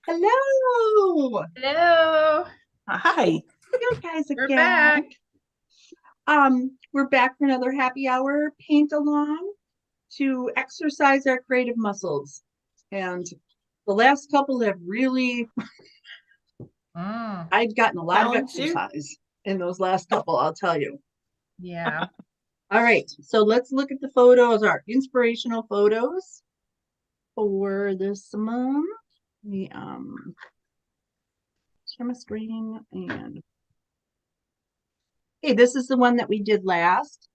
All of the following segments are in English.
Hello, Hello, Hi. you guys we're again. back. We're back for another happy hour paint along to exercise our creative muscles. And the last couple have really, Mm, I've gotten a lot of Challenge you? exercise in those last couple, I'll tell you. yeah. All right, so let's look at the photos, our inspirational photos for this month. The share my screen and okay, this is the one that we did last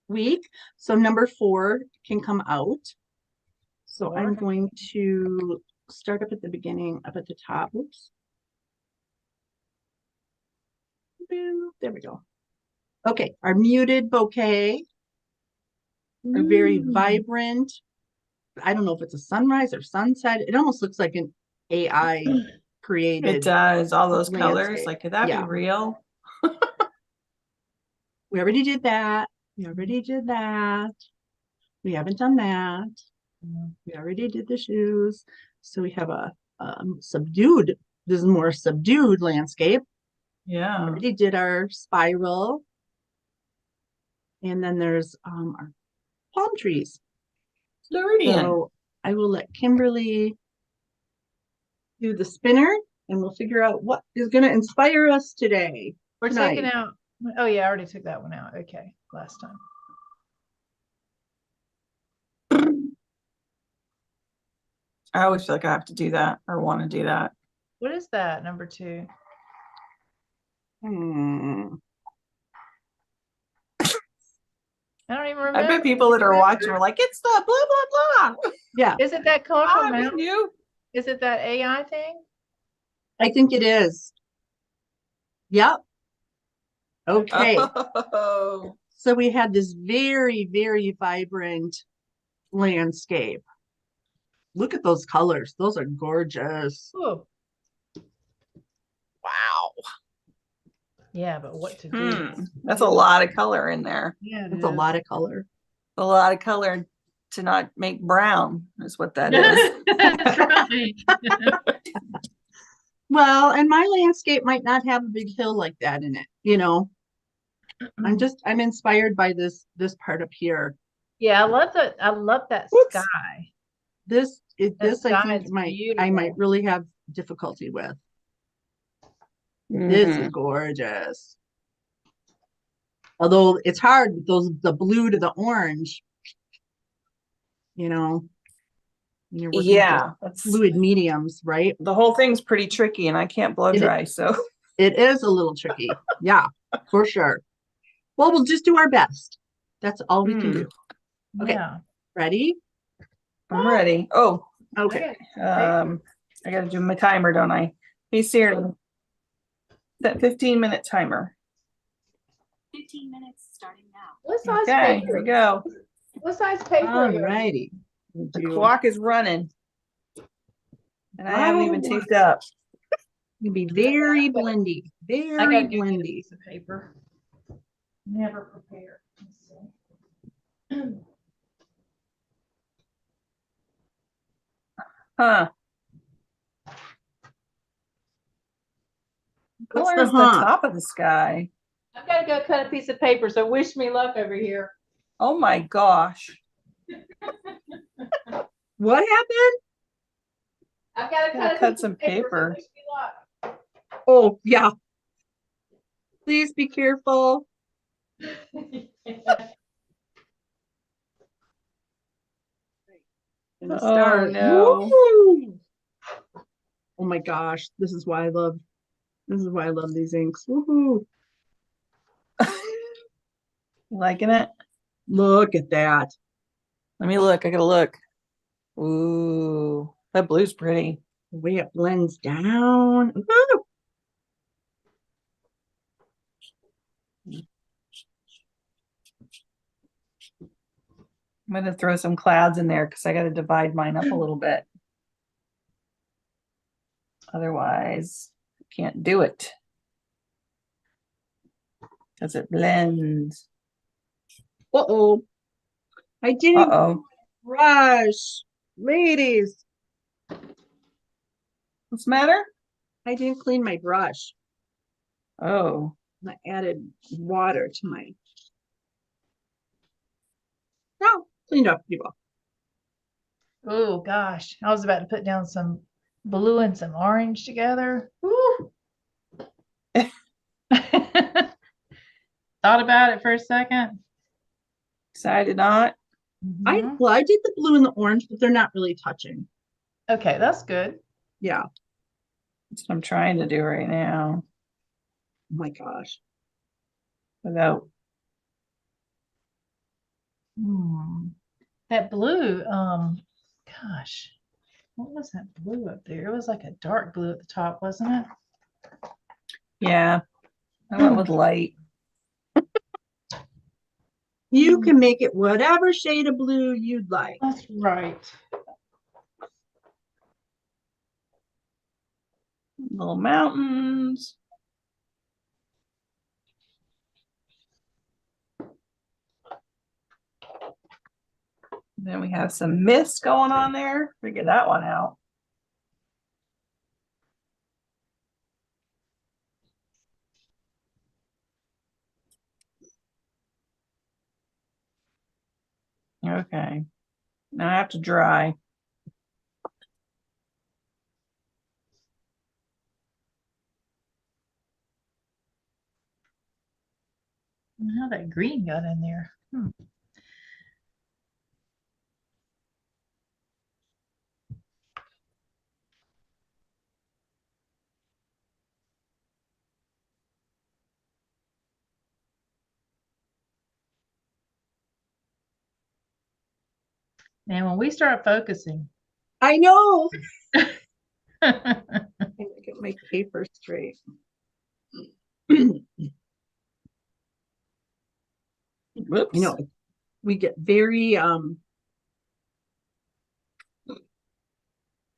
week. So number 4 can come out. So I'm going to start up at the beginning, up at the top. Oops. There we go. Okay, our muted bouquet, a very vibrant. I don't know if it's a sunrise or sunset. It almost looks like an AI It created does. All those colors. landscape. Like, could that Yeah. be real? We already did that. We already did that. We haven't done that. We already did the shoes. So we have a subdued, this is more subdued landscape. Yeah. We already did our spiral. And then there's our palm trees. Floridian. So I will let Kimberly do the spinner and we'll figure out what is going to inspire us today. We're tonight. taking out. Oh, yeah, I already took that one out. Okay, last time. I always feel like I have to do that or want to do that. What is that, number 2? I don't even remember. I bet people that are watching are like, it's the blah, blah, blah. Yeah. Is it that colorful I mountain? knew. Is it that AI thing? I think it is. Yep. Okay. Oh. So we had this very, very vibrant landscape. Look at those colors. Those are gorgeous. Oh, Wow. yeah, but what to do? That's a lot of color in there. Yeah, It's a lot of color. A lot of color to not make brown is what that is. That's right. Well, and my landscape might not have a big hill like that in it, you know. I'm inspired by this part up here. Yeah, I love that Whoops. sky. This I sky think is I might beautiful. really have difficulty with. This is gorgeous. Although it's hard with the blue to the orange, you know. When you're working Yeah, with that's fluid mediums, right? the whole thing's pretty tricky, and I can't blow dry, so It is a little tricky. Yeah, for sure. Well, we'll just do our best. That's all we can do. Okay, Yeah. ready? I'm ready. Oh, Okay. I gotta do my timer, don't I? Hey Siri, set 15-minute timer. 15 minutes starting now. What size Okay, paper? here we go. What size paper? All righty. The clock is running, and I haven't even taped up. You'll be very blendy, very I gotta go get a blendy. piece of paper. Never prepared. Let's see. Huh. What's Color is the top of the sky. I've got to go cut a piece of paper, so wish me luck over here. Oh my gosh. What happened? I've got to cut some paper. So wish me luck. Oh, yeah. Please be careful. And the stars. No. Woo! Oh my gosh, this is why I love these inks. Woohoo! Liking it? Look at that. Let me look. I gotta look. Ooh, that blue's pretty. The way it blends down. Woo! I'm gonna throw some clouds in there because I gotta divide mine up a little bit. Otherwise, I can't do it because it blends. Uh-oh. I didn't Uh-oh. rush. Ladies. What's the matter? I didn't clean my brush. Oh, I added water to my. No, cleaned up pretty well. Oh, gosh. I was about to put down some blue and some orange together. Woo. Thought about it for a second. decided not. Mhm. I did the blue and the orange, but they're not really touching. Okay, that's good. Yeah. That's what I'm trying to do right now Oh my gosh. without. That blue, gosh, what was that blue up there? It was like a dark blue at the top, wasn't it? Yeah, I went with light. You can make it whatever shade of blue you'd like. That's right. Little mountains. Then we have some mist going on there. Figure that one out. Okay. Now I have to dry. How that green got in there. Man, when we start focusing, I know. I gotta get my paper straight. Whoops. You know, we get very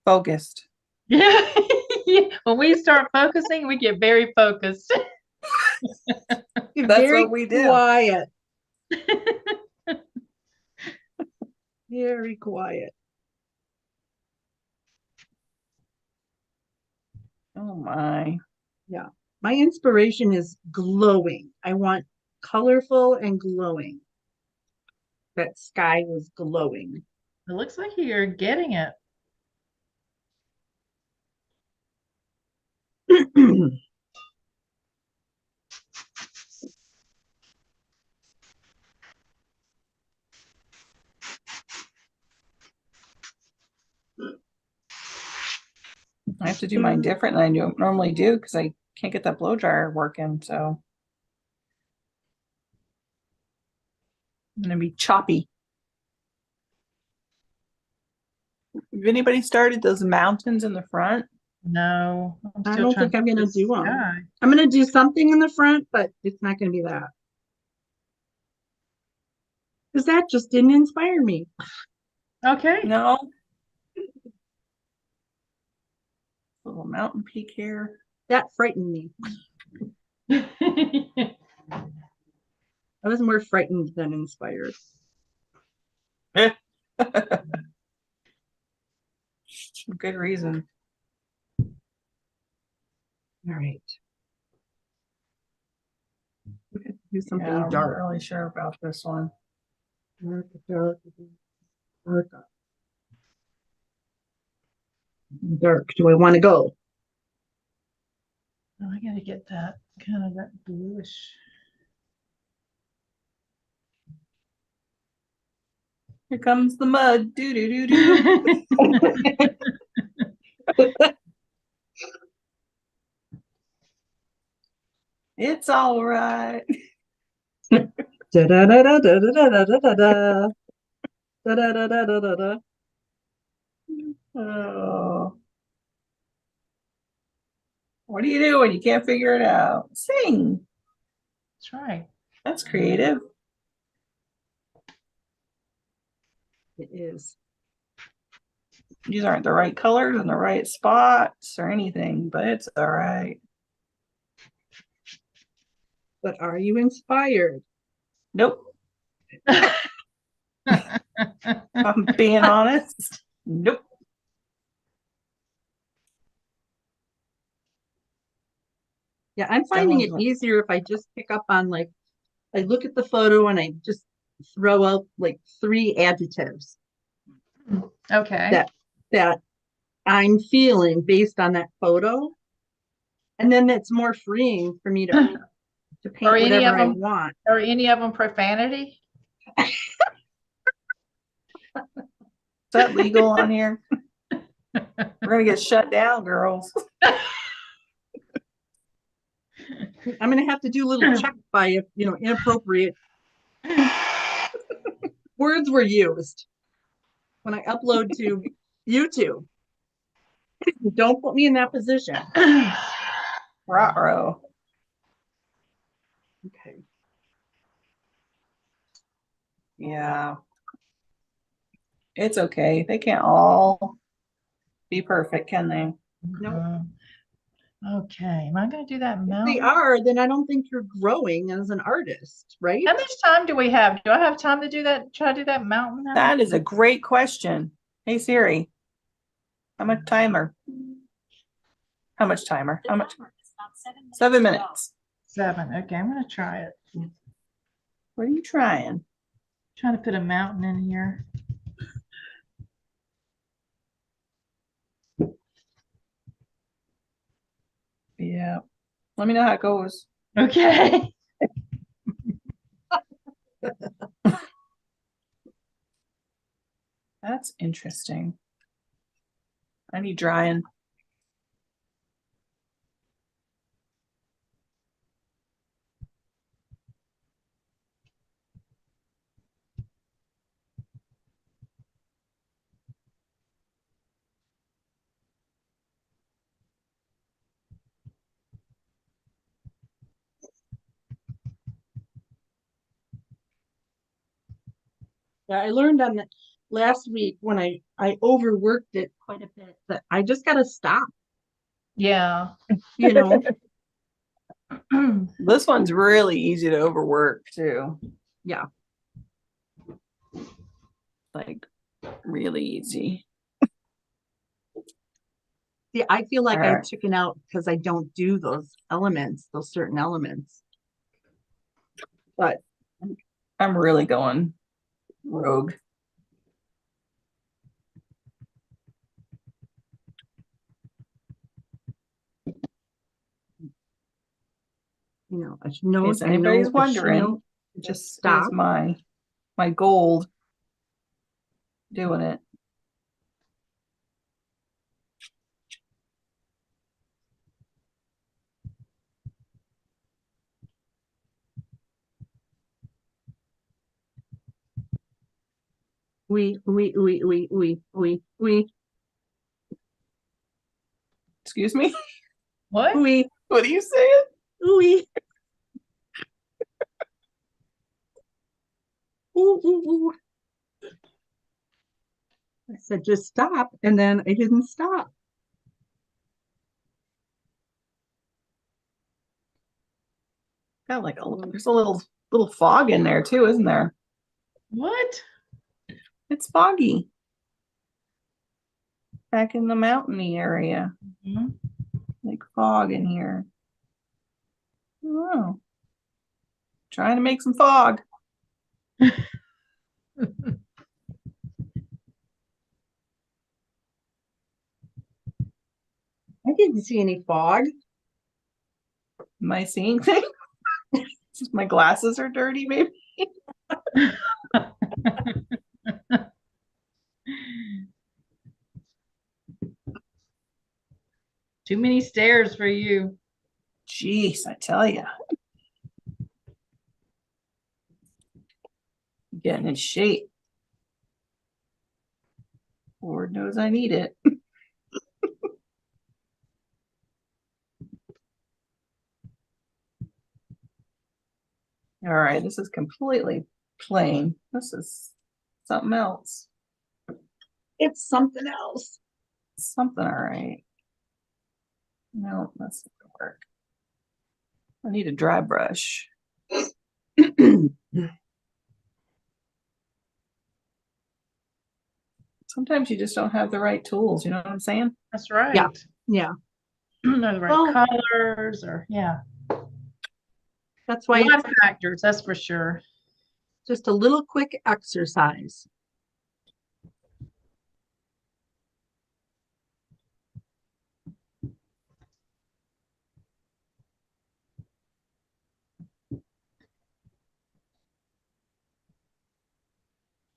Focused. yeah, when we start focusing, we get very focused. That's very what we do. quiet. Very quiet. Oh my. My inspiration is glowing. I want colorful and glowing. That sky was glowing. It looks like you're getting it. I have to do mine different than I normally do because I can't get that blow dryer working. So I'm gonna be choppy. Have anybody started those mountains in the front? No, I'm I still don't trying think I'm to gonna the do them. sky. I'm gonna do something in the front, but it's not gonna be that. Because that just didn't inspire me. Okay. No. Little mountain peak here. That frightened me. I was more frightened than inspired. Good reason. All right. We could do something Yeah, I'm not dark. really sure about this one. Dark, dark, dark. Dark. Do I want to go? Oh, I gotta get that kind of that bluish. Here comes the mud. Do do do do. It's all right. Da da da da da da da da da da. Da da da da da da da. Oh. What do you do when you can't figure it out? Sing. That's right. That's creative. It is. These aren't the right colors and the right spots or anything, but it's all right. But are you inspired? Nope. I'm being honest. Nope. Yeah, I'm finding it Someone's- easier if I just pick up on like, I look at the photo and I just throw out like 3 adjectives Okay. that I'm feeling based on that photo. And then it's more freeing for me to paint Are any of whatever I them- want. Are any of them profanity? Is that legal on here? We're gonna get shut down, girls. I'm gonna have to do a little check by if, inappropriate words were used when I upload to YouTube. Don't put me in that position. Ruh-roh. Okay. Yeah. It's okay. They can't all be perfect, can they? No. Okay, am I gonna do that If they mountain? are, then I don't think you're growing as an artist, right? How much time do we have? Do I have time to do that? Try to do that mountain now? That is a great question. Hey Siri, how much timer? How much timer? The How much? timer is about 7 minutes. 7 to go. minutes. 7. Okay, I'm gonna try it. What are you trying? Trying to put a mountain in here. Yeah. Let me know how it goes. Okay. That's interesting. I need drying. Yeah, I learned on the last week when I overworked it quite a bit that I just gotta stop, Yeah. you know. This one's really easy to overwork too. Yeah. Like really easy. See, I feel like I Alright. chicken out because I don't do those certain elements. But I'm really going rogue. I should know. In case I know. anybody's I should wondering, know to just Just stop. is my gold doing it. We. Excuse me? What? What are you saying? Ooh. Ooh. I said just stop, and then I didn't stop. Got like there's a little fog in there too, isn't there? What? It's foggy. Back in the mountainy area. Mhm. Like fog in here. Oh. Trying to make some fog. I didn't see any fog. Am I seeing things? Just my glasses are dirty, maybe. Too many stairs for you. Jeez, I tell you. Getting in shape. Lord knows I need it. All right, this is completely plain. This is something else. It's something else. Something all right. No, that's not gonna work. I need a dry brush. Sometimes you just don't have the right tools, you know what I'm saying? That's right. Yeah. Or the right Well- colors or yeah. That's why A lot it's of factors, that's for sure. just a little quick exercise.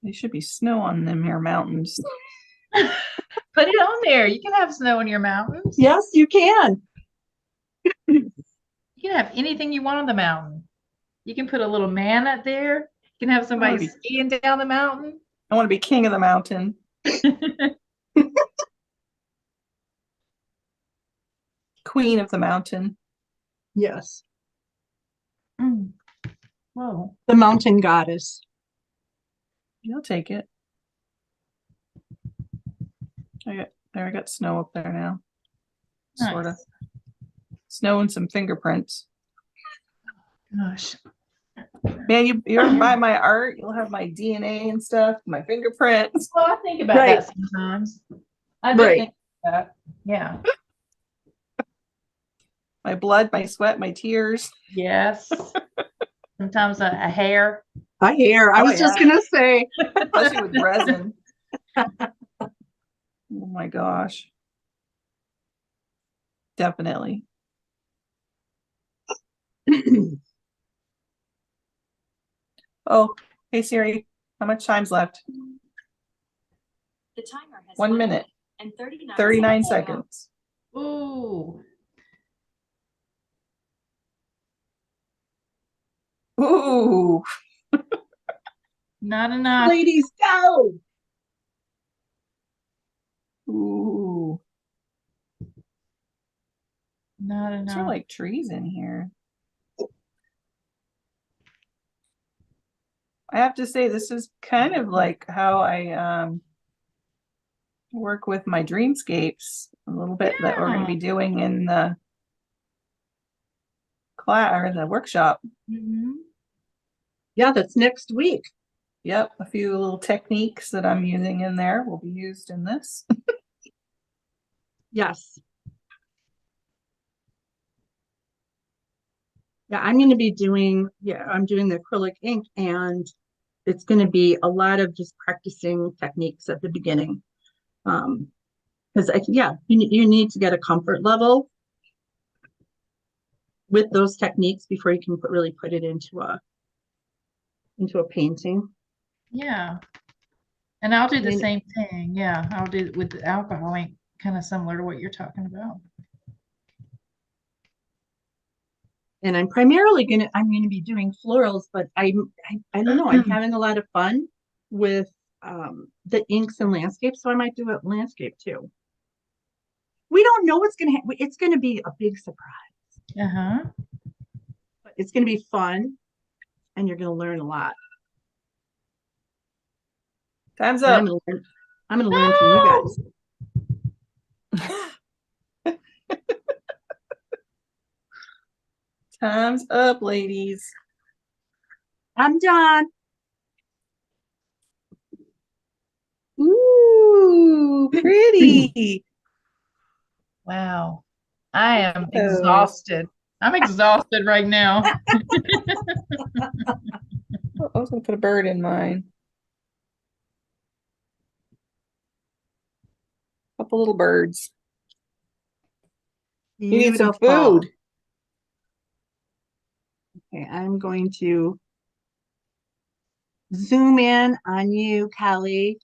There should be snow on them here mountains. Put it on there. You can have snow in your mountains. Yes, you can. You can have anything you want on the mountain. You can put a little man up there. You can have somebody be- skiing down the mountain. I want to be king of the mountain. Queen of the mountain. Yes. Mm. Whoa. The mountain goddess. You'll take it. I got snow up there now. Sort of. Nice. Snow and some fingerprints. Gosh. Man, you're by my art, you'll have my DNA and stuff, my fingerprints. Well, I think about Right. that sometimes. I do Right. think about that. Yeah. My blood, my sweat, my tears. Yes. Sometimes a hair. I hear. I Oh, was just yeah. gonna say. Especially with resin. Oh my gosh. Definitely. Oh, hey Siri, how much time's left? The timer has 1 minute, and 39 39 seconds. seconds. Ooh. Ooh, Not enough. Ladies, go. ooh. Not There are enough. like trees in here. I have to say, this is kind of like how I work with my dreamscapes a little bit that we're going to be doing in the class or the workshop. Mhm. Yeah, that's next week. Yep, a few little techniques that I'm using in there will be used in this. Yes. Yeah, I'm going to be doing, I'm doing the acrylic ink, and it's going to be a lot of just practicing techniques at the beginning. Because you need to get a comfort level with those techniques before you can really put it into a painting. Yeah. And I'll do the mean- same thing. Yeah. I'll do it with the alcohol ink, kind of similar to what you're talking about. And I'm going to be doing florals, but I don't know, I'm having a lot of fun with the inks and landscape, so I might do a landscape too. We don't know what's going to happen. It's going to be a big surprise, Uh-huh. but it's going to be fun, and you're going to learn a lot. Time's And up. I'm going to learn from you guys. Time's up, ladies. I'm done. Ooh, pretty. Wow. I am Oh. exhausted. I'm exhausted right now. Oh, I was gonna put a bird in mine. Couple little birds. You need some Beautiful. food. Okay, I'm going to zoom in on you, Kelly.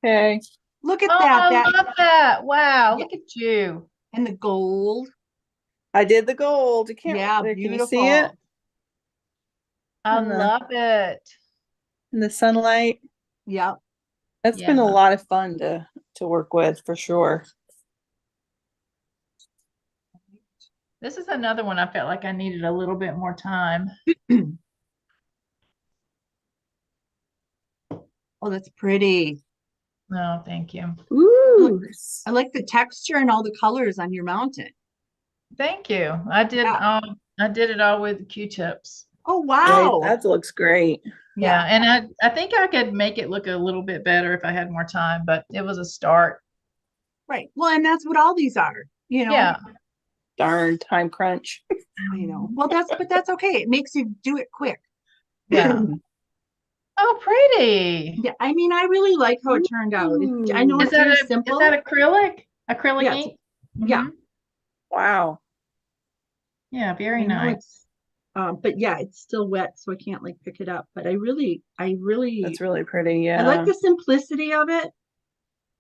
Okay. Look at Oh, that. I love that. Wow. Yeah. Look at you. And the gold. I did the gold. You can't. Yeah, Can beautiful. you see it I In the- love it. in the sunlight? Yep. That's been a Yeah. lot of fun to work with for sure. This is another one I felt like I needed a little bit more time. Oh, that's pretty. No, thank you. Ooh. I like the texture and all the colors on your mountain. Thank you. I did it all with Q-tips. Oh, Right, wow. that looks great. Yeah, and I think I could make it look a little bit better if I had more time, but it was a start. Right. Well, and that's what all these are, Yeah. Darn time crunch. I know. Well, but that's okay. It makes you do it quick. Yeah. Oh, pretty. Yeah, I mean, I really like how it turned out. I know Ooh. it's very simple. Is that acrylic? Acrylic Yeah, it's- ink? yeah. Mhm. Wow. Yeah, very I know nice. it's, but yeah, it's still wet, so I can't like pick it up. But I really, That's really pretty. I like Yeah. the simplicity of it.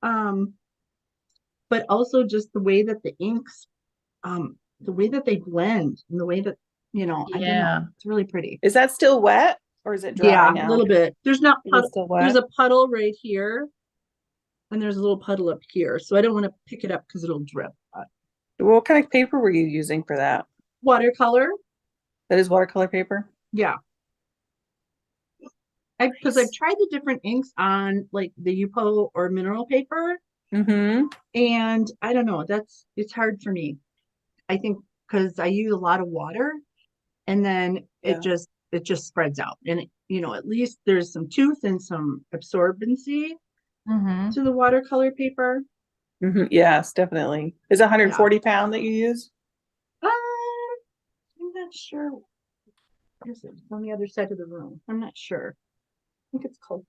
Um, but also just the way that the inks, the way that they blend and the way that, I don't Yeah. know, it's really pretty. Is that still wet or is it dry Yeah, now? a little bit. There's not Is it puddle, still there's wet? a puddle right here, and there's a little puddle up here. So I don't want to pick it up because it'll drip. What kind of paper were you using for that? Watercolor, That is watercolor paper? yeah. Because I've tried the different inks on like the Yupo or mineral paper, Mm-hmm. and I don't know, it's hard for me. I think because I use a lot of water, and then Yeah. it just spreads out, and at least there's some tooth and some absorbency Mm-hmm. to the watercolor paper. Mm-hmm. Yes, definitely. Is it 140 pound that you use? I'm not sure. Is it on the other side of the room? I'm not sure. I think it's called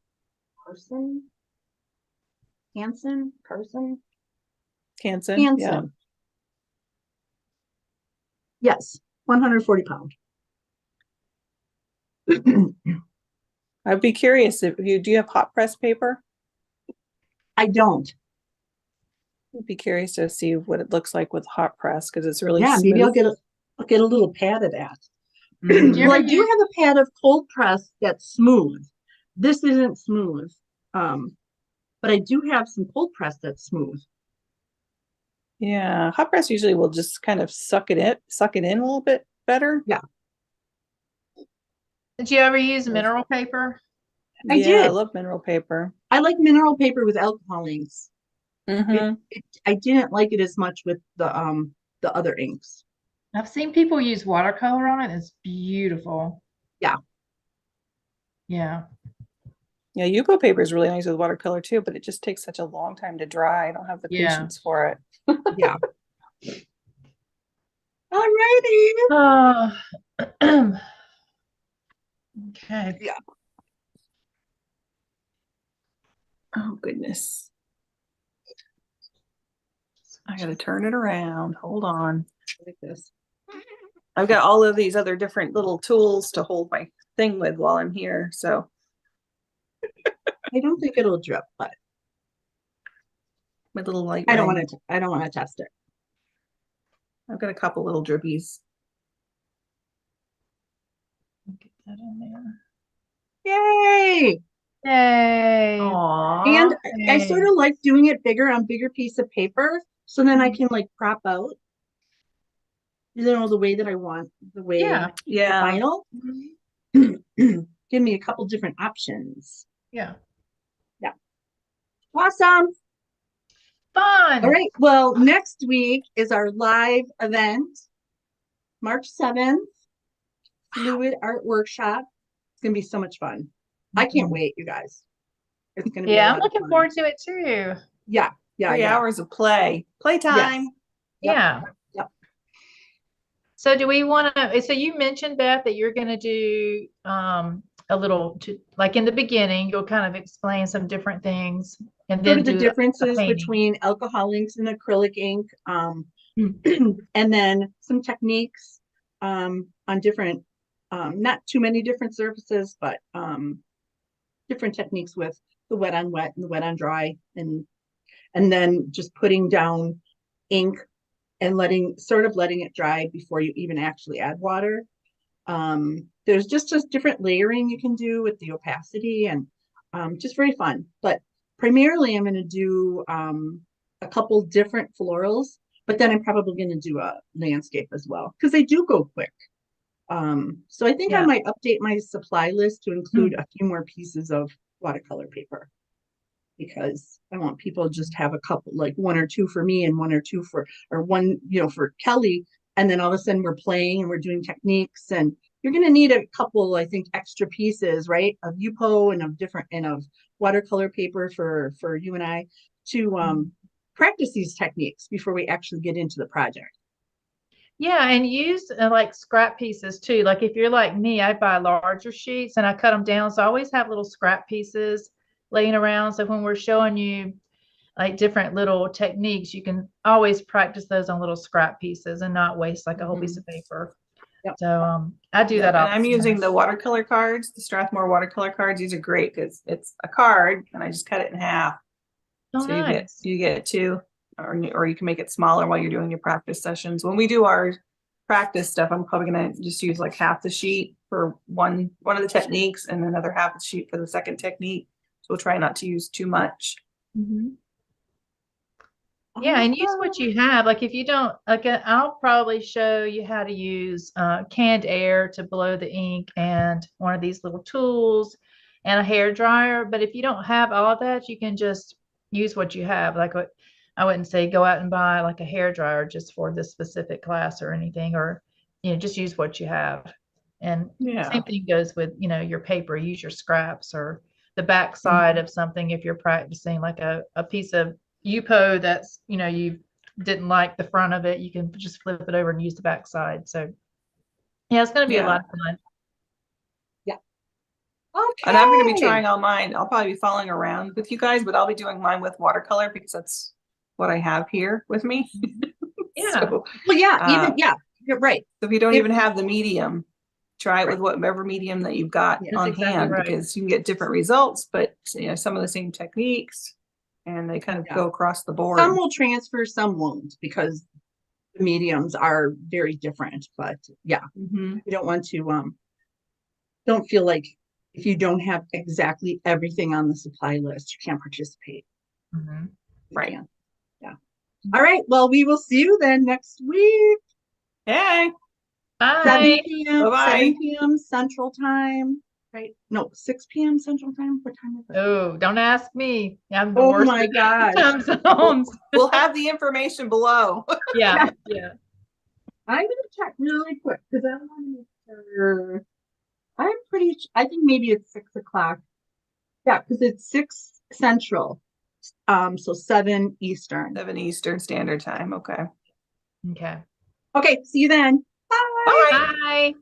Carson. Hanson? Yeah. Hanson. Yes, 140 pound. I'd be curious if do you have hot press paper? I don't. I'd be curious to see what it looks like with hot press because it's really Yeah, maybe smooth. I'll get a little pad of that. Mhm. Do you Well, I ever do use- have a pad of cold press that's smooth. This isn't smooth. But I do have some cold press that's smooth. Yeah, hot press usually will just kind of suck it in a little bit better. Did you ever use mineral paper? I Yeah, I did. love mineral paper. I like mineral paper with alcohol inks. Mm-hmm. I didn't like it as much with the other inks. I've seen people use watercolor on it. It's beautiful. Yeah. Yeah. Yeah, Yupo paper is really nice with watercolor too, but it just takes such a long time to dry. I don't have the Yeah. patience for it. Yeah. Alrighty. Oh. Okay. Yeah. Oh goodness. I gotta turn it around. Hold on. Like this. I've got all of these other different little tools to hold my thing with while I'm here. So I don't think it'll drip, but my little light I don't ray. want to test it. I've got a couple little drippies. Get that in there. Yay! Yay. Aww. And I Yay. sort of like doing it bigger on bigger piece of paper, so then I can like crop out, the way that I want, the way Yeah. the Yeah. final. Give me a couple different options. Yeah. Awesome. Fun. All right. Well, next week is our live event, March 7th, Fluid Art Workshop. It's going to be so much fun. I can't wait, you guys. It's going to be a Yeah, lot I'm of looking fun. forward to it too. Yeah. 3 hours of playtime. Yep. Yeah. Yep. So do we want to, so you mentioned, Beth, that you're going to do a little, like in the beginning, you'll kind of explain some different things and Sort then of the do differences painting. between alcohol inks and acrylic ink, Hmm. and then some techniques on different, not too many different surfaces, but different techniques with the wet on wet and the wet on dry, and then just putting down ink and letting it dry before you even actually add water. There's just different layering you can do with the opacity, and just very fun. But primarily I'm going to do a couple different florals, but then I'm probably going to do a landscape as well because they do go quick. So I think I Yeah. might update my supply list to include a few more pieces of watercolor paper, because I want people to just have a couple, like one or two for me and one or two or one, for Kelly. And then all of a sudden we're playing and we're doing techniques, and you're going to need a couple, I think, extra pieces, right? Of Yupo and of watercolor paper for you and I to practice these techniques before we actually get into the project. Yeah, and use like scrap pieces too. Like if you're like me, I buy larger sheets and I cut them down. So I always have little scrap pieces laying around. So when we're showing you like different little techniques, you can always practice those on little scrap pieces and not waste like a whole piece of paper. Yep. So I do Yep, that all and I'm the using time. the watercolor cards, the Strathmore watercolor cards. These are great because it's a card and I just cut it in half. Oh, So nice. you get two, or you can make it smaller while you're doing your practice sessions. When we do our practice stuff, I'm probably gonna just use like half the sheet for one of the techniques and another half the sheet for the second technique. So we'll try not to use too much. Mhm. Yeah, and use what you have. Like if you don't, like I'll probably show you how to use canned air to blow the ink and one of these little tools and a hair dryer. But if you don't have all of that, you can just use what you have. Like what I wouldn't say go out and buy like a hair dryer just for this specific class or anything, or just use what you have. And Yeah. same thing goes with, your paper, use your scraps or the back side of something if you're practicing like a piece of UPO that's, you didn't like the front of it, you can just flip it over and use the back side. So yeah, it's going to be a lot of fun. Okay. And I'm going to be trying all mine. I'll probably be following around with you guys, but I'll be doing mine with watercolor because that's what I have here with me. Yeah. So, Well, yeah, you're right. so if you don't If- even have the medium, try it with whatever medium that you've got Yeah. on That's exactly hand right. because you can get different results, but some of the same techniques and they kind of go across the board. Some will transfer, some won't because the mediums are very different. But yeah, Mhm. you don't want to don't feel like if you don't have exactly everything on the supply list, you can't participate. Mhm. You Right. can't. Yeah. All right. Well, we will see you then next week. Hey, 7 Bye. p.m. Bye-bye. 7 p.m. Central Time. Right? No, 6 p.m. Central Time. What time is it? Oh, don't ask me. I'm the Oh worst my with gosh. time zones. we'll have the information below. Yeah. I'm gonna check really quick because I want to make sure. I think maybe it's 6 o'clock. Yeah, because it's 6 Central. So 7 Eastern. 7 Eastern Standard Time. Okay. Okay. Okay, see you then. Bye. Bye. Bye.